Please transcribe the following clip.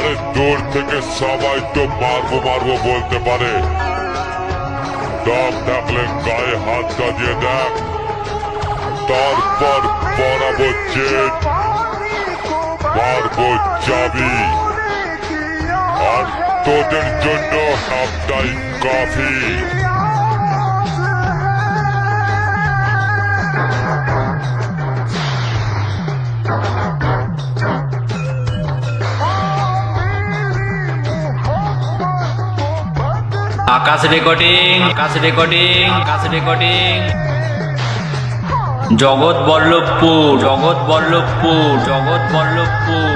আরে দূর থেকে সবাই তো মারবো মারবো বলতে পারে, দম থাকলে গায়ে হাত দিয়ে দেখ, তারপর পরাবো চেন, মারবো চাবি, আর তোদের জন্য একটাই কফি। আকাশ রেকর্ডিং, আকাশ রেকর্ডিং, আকাশ রেকর্ডিং। জগৎ বল্লভপুর, জগৎ বল্লভপুর, জগৎ বল্লভপুর।